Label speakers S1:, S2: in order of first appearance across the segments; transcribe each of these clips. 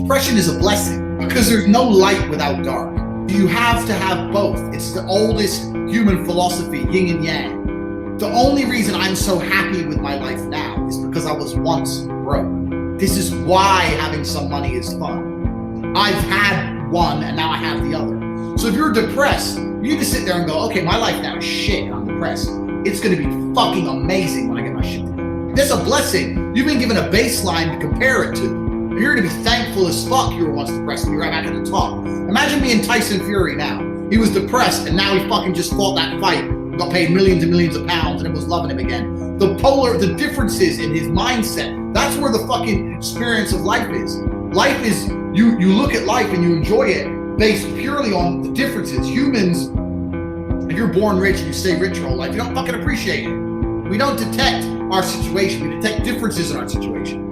S1: Depression is a blessing because there's no light without dark. You have to have both. It's the oldest human philosophy, yin and yang. The only reason I'm so happy with my life now is because I was once broke. This is why having some money is fun. I've had one and now I have the other. So if you're depressed, you need to sit there and go, okay, my life now is shit and I'm depressed. It's gonna be fucking amazing when I get my shit together. That's a blessing. You've been given a baseline to compare it to. You're gonna be thankful as fuck you were once depressed and you're right back at the top. Imagine being Tyson Fury now. He was depressed and now he fucking just fought that fight, got paid millions and millions of pounds and it was loving him again. The differences in his mindset, that's where the fucking experience of life is. Life is, you look at life and you enjoy it based purely on the differences. Humans, if you're born rich and you stay rich your whole life, you don't fucking appreciate it. We don't detect our situation, we detect differences in our situation.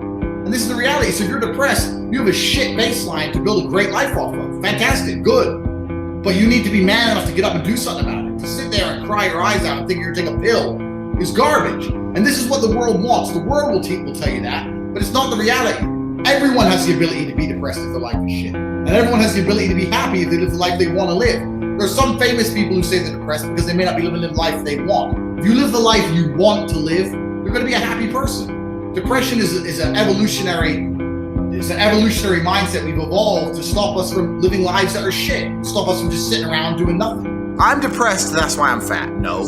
S1: And this is the reality. So if you're depressed, you have a shit baseline to build a great life off of. Fantastic, good. But you need to be man enough to get up and do something about it. To sit there and cry your eyes out and think you're gonna take a pill is garbage. And this is what the world wants. The world will tell you that, but it's not the reality. Everyone has the ability to be depressed if their life is shit. And everyone has the ability to be happy if they live the life they want to live. There's some famous people who say they're depressed because they may not be living the life they want. If you live the life you want to live, you're gonna be a happy person. Depression is an evolutionary mindset we've evolved to stop us from living lives that are shit, stop us from just sitting around doing nothing.
S2: I'm depressed, that's why I'm fat. No,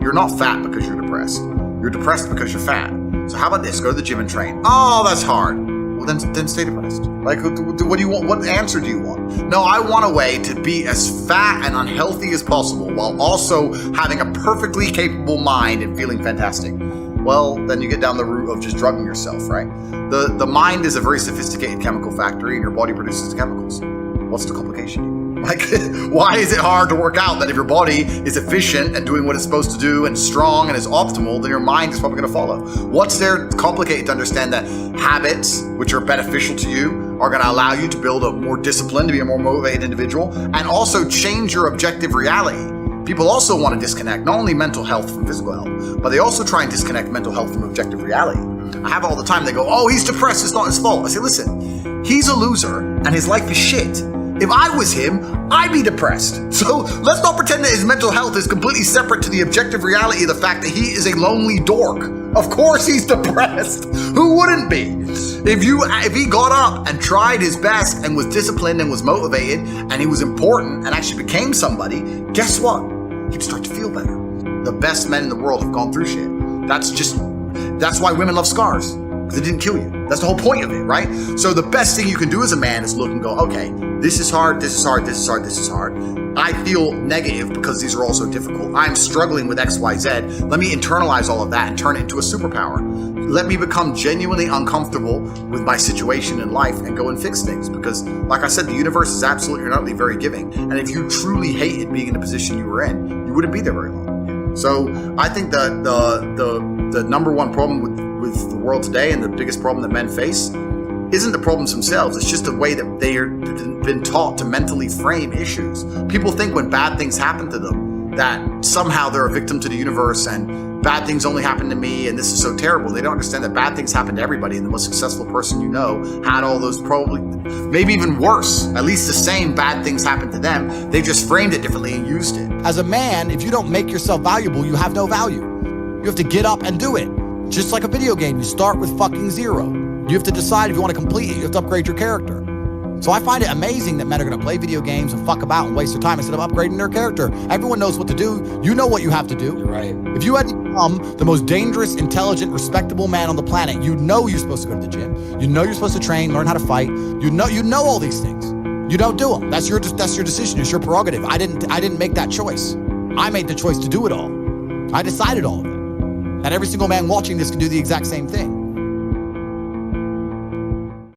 S2: you're not fat because you're depressed. You're depressed because you're fat. So how about this? Go to the gym and train. Oh, that's hard. Well, then stay depressed. Like, what do you want? What answer do you want? No, I want a way to be as fat and unhealthy as possible while also having a perfectly capable mind and feeling fantastic. Well, then you get down the route of just drugging yourself, right? The mind is a very sophisticated chemical factory and your body produces the chemicals. What's the complication? Like, why is it hard to work out that if your body is efficient and doing what it's supposed to do and strong and is optimal, then your mind is probably gonna follow? What's there complicated to understand that habits, which are beneficial to you, are gonna allow you to build a more disciplined, to be a more motivated individual, and also change your objective reality? People also want to disconnect not only mental health from physical health, but they also try and disconnect mental health from objective reality. I have it all the time. They go, oh, he's depressed, it's not his fault. I say, listen, he's a loser and his life is shit. If I was him, I'd be depressed. So let's not pretend that his mental health is completely separate to the objective reality of the fact that he is a lonely dork. Of course he's depressed. Who wouldn't be? If he got up and tried his best and was disciplined and was motivated and he was important and actually became somebody, guess what? He'd start to feel better. The best men in the world have gone through shit. That's why women love scars. Because it didn't kill you. That's the whole point of it, right? So the best thing you can do as a man is look and go, okay, this is hard, this is hard, this is hard, this is hard. I feel negative because these are all so difficult. I'm struggling with X, Y, Z. Let me internalize all of that and turn it into a superpower. Let me become genuinely uncomfortable with my situation in life and go and fix things. Because like I said, the universe is absolutely and utterly very giving. And if you truly hated being in the position you were in, you wouldn't be there very long. So I think that the number one problem with the world today and the biggest problem that men face isn't the problems themselves. It's just the way that they are been taught to mentally frame issues. People think when bad things happen to them that somehow they're a victim to the universe and bad things only happen to me and this is so terrible. They don't understand that bad things happen to everybody, and the most successful person you know had all those, probably maybe even worse, at least the same bad things happened to them. They just framed it differently and used it.
S3: As a man, if you don't make yourself valuable, you have no value. You have to get up and do it. Just like a video game, you start with fucking zero. You have to decide if you want to complete it, you have to upgrade your character. So I find it amazing that men are gonna play video games and fuck about and waste their time instead of upgrading their character. Everyone knows what to do. You know what you have to do.
S4: You're right.
S3: If you hadn't become the most dangerous, intelligent, respectable man on the planet, you know you're supposed to go to the gym. You know you're supposed to train, learn how to fight. You know all these things. You don't do them. That's your decision. It's your prerogative. I didn't make that choice. I made the choice to do it all. I decided all of it. And every single man watching this can do the exact same thing.